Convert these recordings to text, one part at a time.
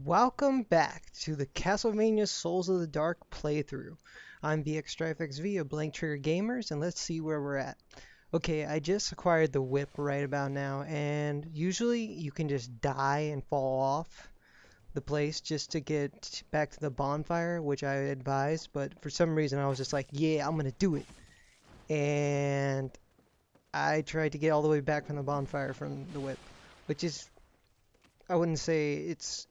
Welcome back to the Castlevania Souls of the Dark playthrough. I'm VXTrifXV of Blank Trigger Gamers, and let's see where we're at. Okay, I just acquired the whip right about now, and usually you can just die and fall off the place just to get back to the bonfire, which I advise, but for some reason I was just like, yeah, I'm gonna do it. And I tried to get all the way back from the bonfire from the whip, which is, I wouldn't say it's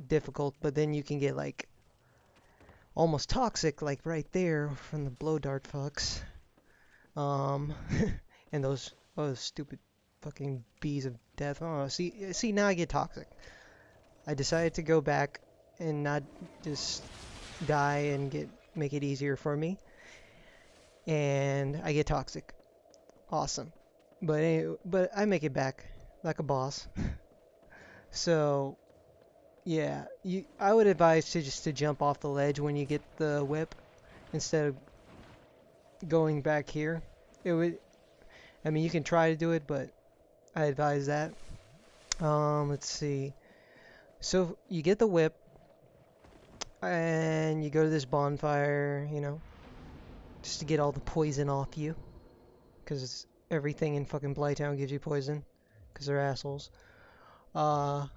difficult, but then you can get like almost toxic, like right there from the blow dart fucks. Um, and those stupid fucking bees of death. Oh, see, now I get toxic. I decided to go back and not just die and make it easier for me, and I get toxic. Awesome, but I make it back like a boss. So yeah, I would advise to just to jump off the ledge when you get the whip instead of going back here. It would, I mean, you can try to do it, but I advise that. Let's see. So you get the whip, and you go to this bonfire, just to get all the poison off you, because everything in fucking Blighttown gives you poison, because they're assholes. Uh,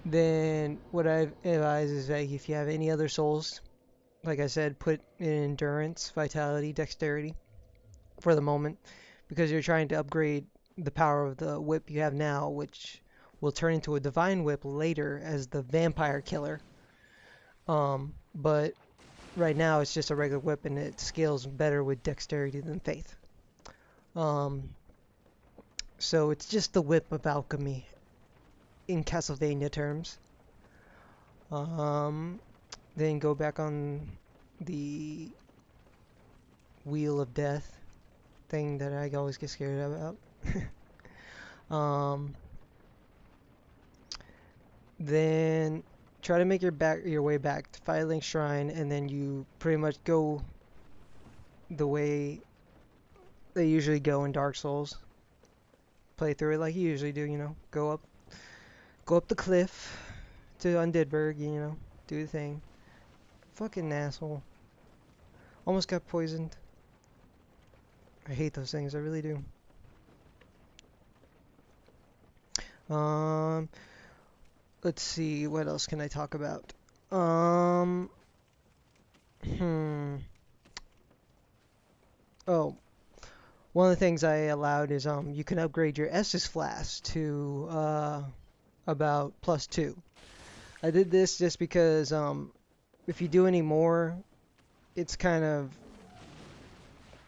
then what I advise is that if you have any other souls, like I said, put in endurance, vitality, dexterity for the moment, because you're trying to upgrade the power of the whip you have now, which will turn into a divine whip later as the vampire killer. But right now it's just a regular whip and it scales better with dexterity than faith. Um, so it's just the whip of alchemy in Castlevania terms. Um, then go back on the wheel of death thing that I always get scared about. um, then try to make your way back to Firelink Shrine, and then you pretty much go the way they usually go in Dark Souls. Play through it like you usually do, go up the cliff to Undead Burg, do the thing. Fucking asshole. Almost got poisoned. I hate those things, I really do. Um, let's see, what else can I talk about? Um, hmm. Oh, one of the things I allowed is you can upgrade your Estus Flask to about +2. I did this just because if you do any more, it's kind of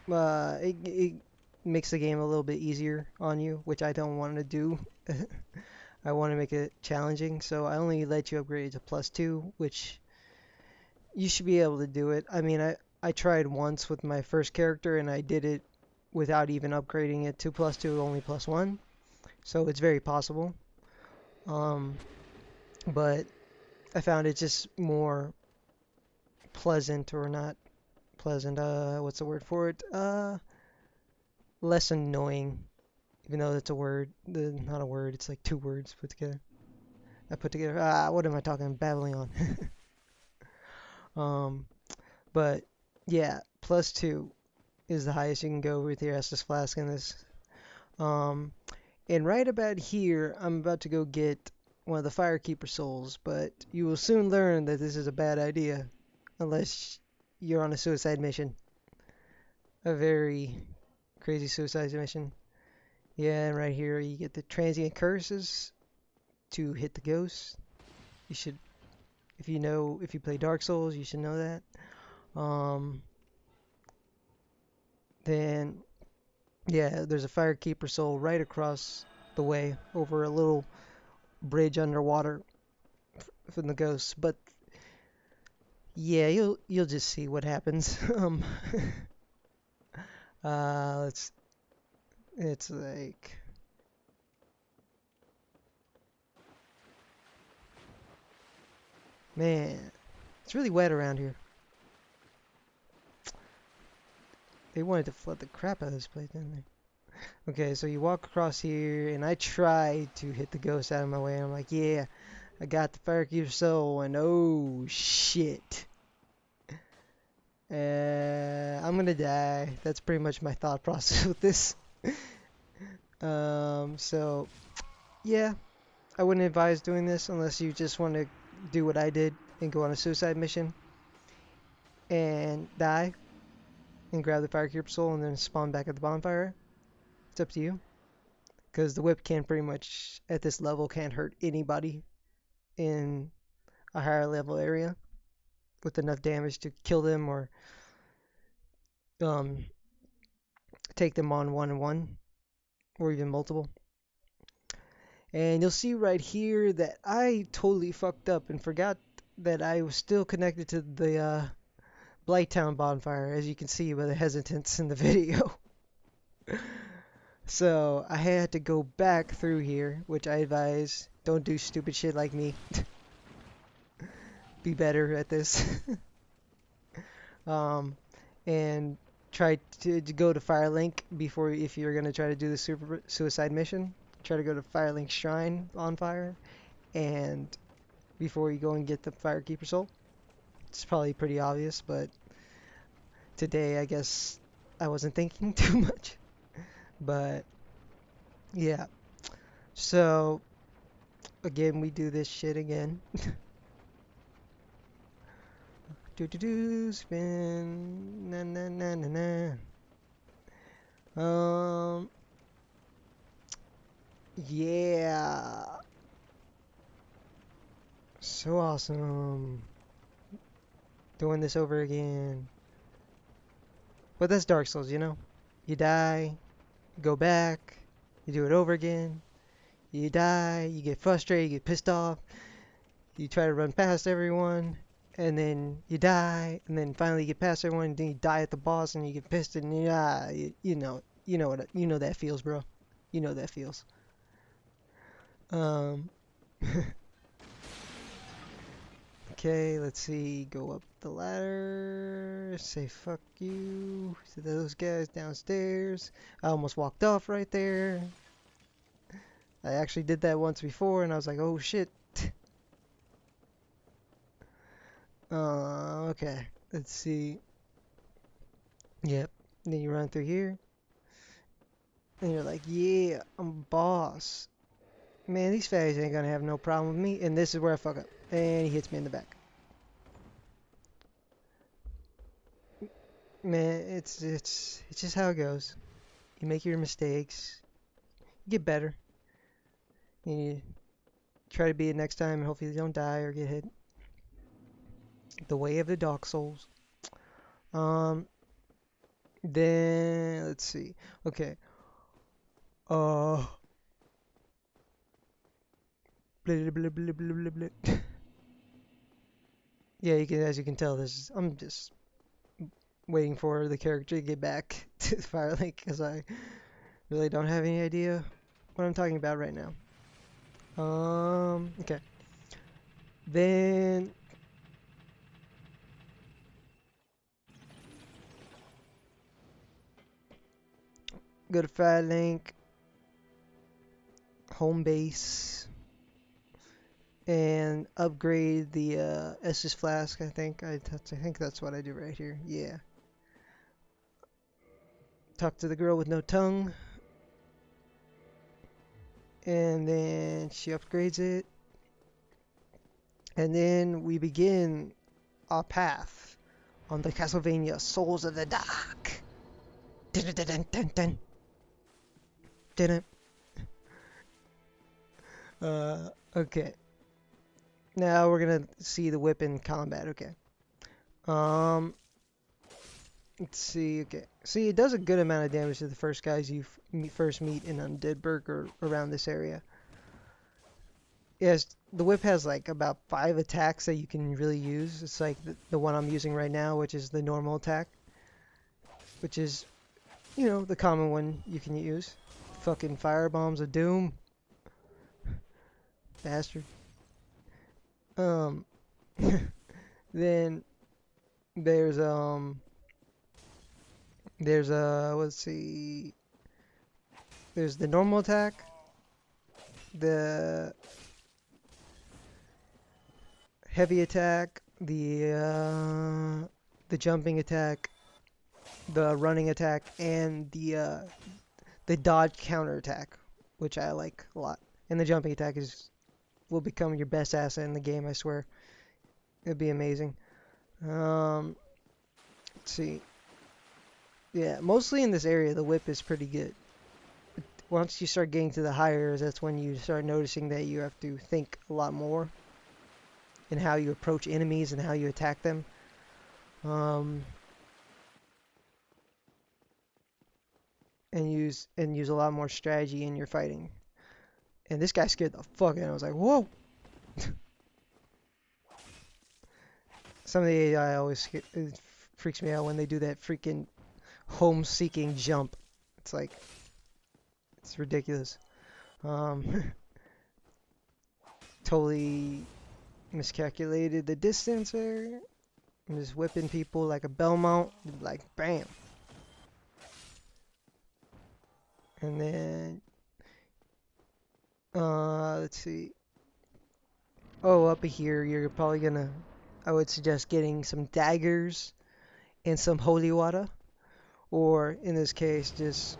it makes the game a little bit easier on you, which I don't want to do. I want to make it challenging, so I only let you upgrade to +2, which you should be able to do it. I mean, I tried once with my first character and I did it without even upgrading it to +2, only +1. So it's very possible. Um, but I found it just more pleasant, or not pleasant, what's the word for it? Less annoying, even though that's a word. Not a word, it's like two words put together. What am I talking, babbling on? Um, but yeah, +2 is the highest you can go with your Estus Flask in this. Um, and right about here, I'm about to go get one of the Firekeeper souls, but you will soon learn that this is a bad idea, unless you're on a suicide mission. A very crazy suicide mission. Yeah, and right here you get the transient curses to hit the ghosts. You should, if you play Dark Souls, you should know that. Um, then, yeah, there's a Firekeeper soul right across the way over a little bridge underwater from the ghosts. But yeah, you'll just see what happens. Let's. It's like. Man, it's really wet around here. They wanted to flood the crap out of this place, didn't they? Okay, so you walk across here, and I try to hit the ghost out of my way. I'm like, yeah, I got the Firekeeper Soul, and oh shit. I'm gonna die. That's pretty much my thought process with this. So yeah, I wouldn't advise doing this unless you just want to do what I did and go on a suicide mission and die and grab the Firekeeper Soul and then spawn back at the bonfire. It's up to you. Because the whip can pretty much, at this level, can't hurt anybody in a higher level area with enough damage to kill them or um, take them on one-on-one or even multiple. And you'll see right here that I totally fucked up and forgot that I was still connected to the Blighttown bonfire, as you can see by the hesitance in the video. So I had to go back through here, which I advise don't do stupid shit like me. Be better at this. And try to go to Firelink before, if you're gonna try to do the suicide mission. Try to go to Firelink Shrine on fire, and before you go and get the Firekeeper Soul. It's probably pretty obvious, but today I guess I wasn't thinking too much. But yeah, so again we do this shit again. Spin na na na na na. Yeah, so awesome doing this over again. But that's Dark Souls, you know. You die, you go back, you do it over again. You die, you get frustrated, you get pissed off, you try to run past everyone, and then you die, and then finally you get past everyone, and then you die at the boss, and you get pissed, and you know that feels, bro. You know that feels. Okay, let's see. Go up the ladder. Say fuck you to those guys downstairs. I almost walked off right there. I actually did that once before, and I was like, oh shit. Okay. Let's see. Yep. Then you run through here. And you're like, yeah, I'm boss. Man, these fatties ain't gonna have no problem with me. And this is where I fuck up. And he hits me in the back. Man, it's just how it goes. You make your mistakes. You get better. And you try to beat it next time and hopefully you don't die or get hit. The way of the Dark Souls. Then let's see. Okay. Blah, blah, blah, blah, blah, blah, blah. Yeah, as you can tell, I'm just waiting for the character to get back to Firelink because I really don't have any idea what I'm talking about right now. Okay. Then go to Firelink, home base, and upgrade the Estus flask. I think that's what I do right here. Yeah. Talk to the girl with no tongue, and then she upgrades it, and then we begin our path on the Castlevania Souls of the Dark. Dun dun dun dun dun. Dun dun. Okay. Now we're gonna see the whip in combat. Okay. Let's see. Okay. See, it does a good amount of damage to the first guys you first meet in Undead Burg or around this area. Yes, the whip has like about 5 attacks that you can really use. It's like the one I'm using right now, which is the normal attack, which is, you know, the common one you can use. Fucking fire bombs of doom. Bastard. Then there's let's see. There's the normal attack, the heavy attack, the jumping attack, the running attack, and the dodge counter attack, which I like a lot. And the jumping attack will become your best asset in the game, I swear. It'd be amazing. Let's see. Yeah, mostly in this area, the whip is pretty good. Once you start getting to the higher, that's when you start noticing that you have to think a lot more in how you approach enemies and how you attack them. And use a lot more strategy in your fighting. And this guy scared the fuck out of me. I was like, whoa! Some of the AI always it freaks me out when they do that freaking home-seeking jump. It's like, it's ridiculous. Totally miscalculated the distance there. I'm just whipping people like a bell mount, like bam. And then, let's see. Oh, up here, you're probably gonna, I would suggest getting some daggers and some holy water. Or, in this case, just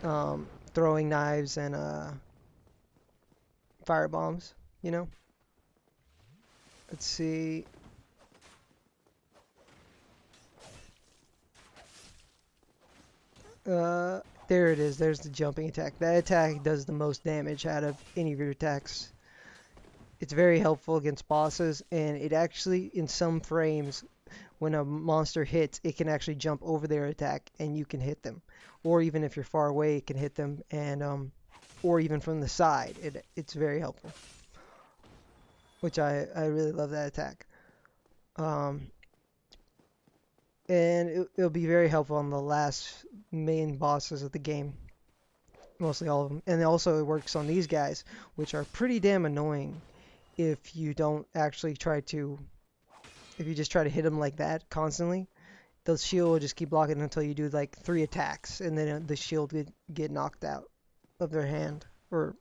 throwing knives and fire bombs, you know? Let's see. There it is. There's the jumping attack. That attack does the most damage out of any of your attacks. It's very helpful against bosses, and it actually, in some frames, when a monster hits, it can actually jump over their attack, and you can hit them. Or even if you're far away, it can hit them, and or even from the side. It's very helpful. Which I really love that attack. And it'll be very helpful on the last main bosses of the game. Mostly all of them. And also it works on these guys, which are pretty damn annoying if you don't actually if you just try to hit them like that constantly. The shield will just keep blocking until you do like 3 attacks, and then the shield get knocked out of their hand, or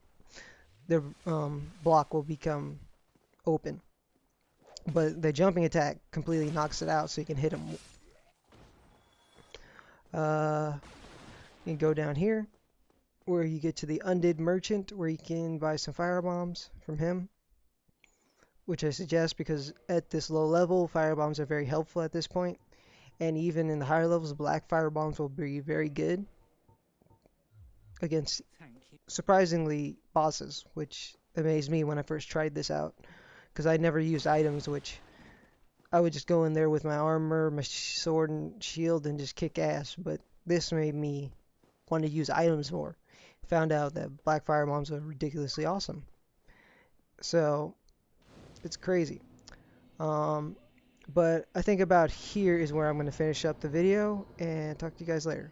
their block will become open. But the jumping attack completely knocks it out, so you can hit them. You go down here, where you get to the Undead Merchant, where you can buy some fire bombs from him, which I suggest because at this low level, fire bombs are very helpful at this point. And even in the higher levels, black fire bombs will be very good against, surprisingly, bosses, which amazed me when I first tried this out, because I never used items, which I would just go in there with my armor, my sword and shield, and just kick ass. But this made me want to use items more. Found out that black fire bombs are ridiculously awesome. So it's crazy. But I think about here is where I'm going to finish up the video and talk to you guys later.